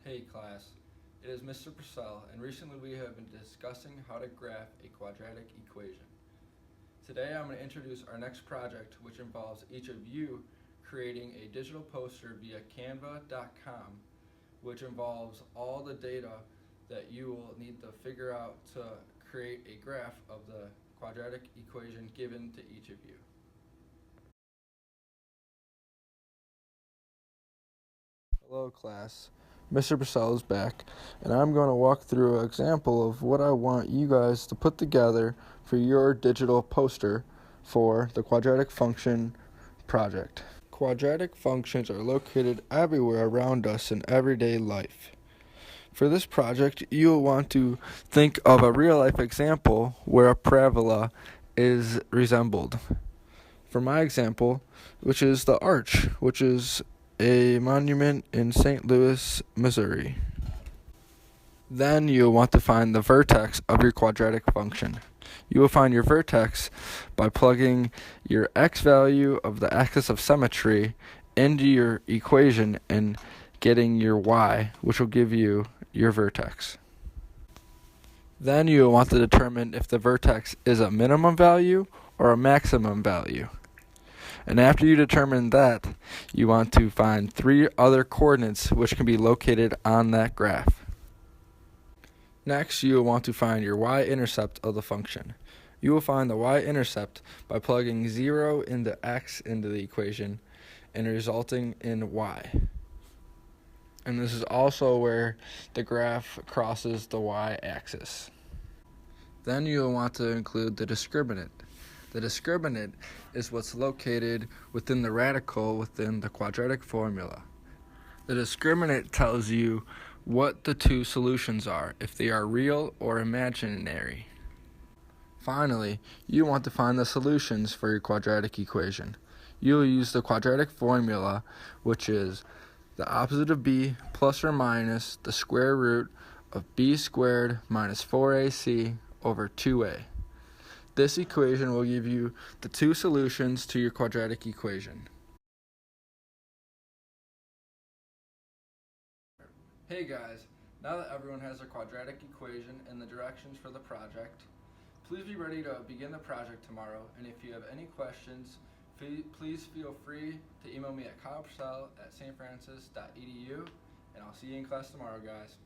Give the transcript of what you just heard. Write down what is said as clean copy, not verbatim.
Hey class, it is Mr. Purcell, and recently we have been discussing how to graph a quadratic equation. Today I'm going to introduce our next project, which involves each of you creating a digital poster via canva.com, which involves all the data that you will need to figure out to create a graph of the quadratic equation given to each of you. Hello class, Mr. Purcell is back, and I'm going to walk through an example of what I want you guys to put together for your digital poster for the quadratic function project. Quadratic functions are located everywhere around us in everyday life. For this project, you'll want to think of a real-life example where a parabola is resembled. For my example, which is the arch, which is a monument in St. Louis, Missouri. Then you'll want to find the vertex of your quadratic function. You will find your vertex by plugging your x value of the axis of symmetry into your equation and getting your y, which will give you your vertex. Then you will want to determine if the vertex is a minimum value or a maximum value. And after you determine that, you want to find three other coordinates which can be located on that graph. Next, you will want to find your y-intercept of the function. You will find the y-intercept by plugging 0 into x into the equation and resulting in y. And this is also where the graph crosses the y-axis. Then you will want to include the discriminant. The discriminant is what's located within the radical within the quadratic formula. The discriminant tells you what the two solutions are, if they are real or imaginary. Finally, you want to find the solutions for your quadratic equation. You will use the quadratic formula, which is the opposite of b plus or minus the square root of b squared minus 4ac over 2a. This equation will give you the two solutions to your quadratic equation. Hey guys, now that everyone has their quadratic equation and the directions for the project, please be ready to begin the project tomorrow, and if you have any questions, please feel free to email me at kylepurcell@stfrancis.edu, and I'll see you in class tomorrow, guys.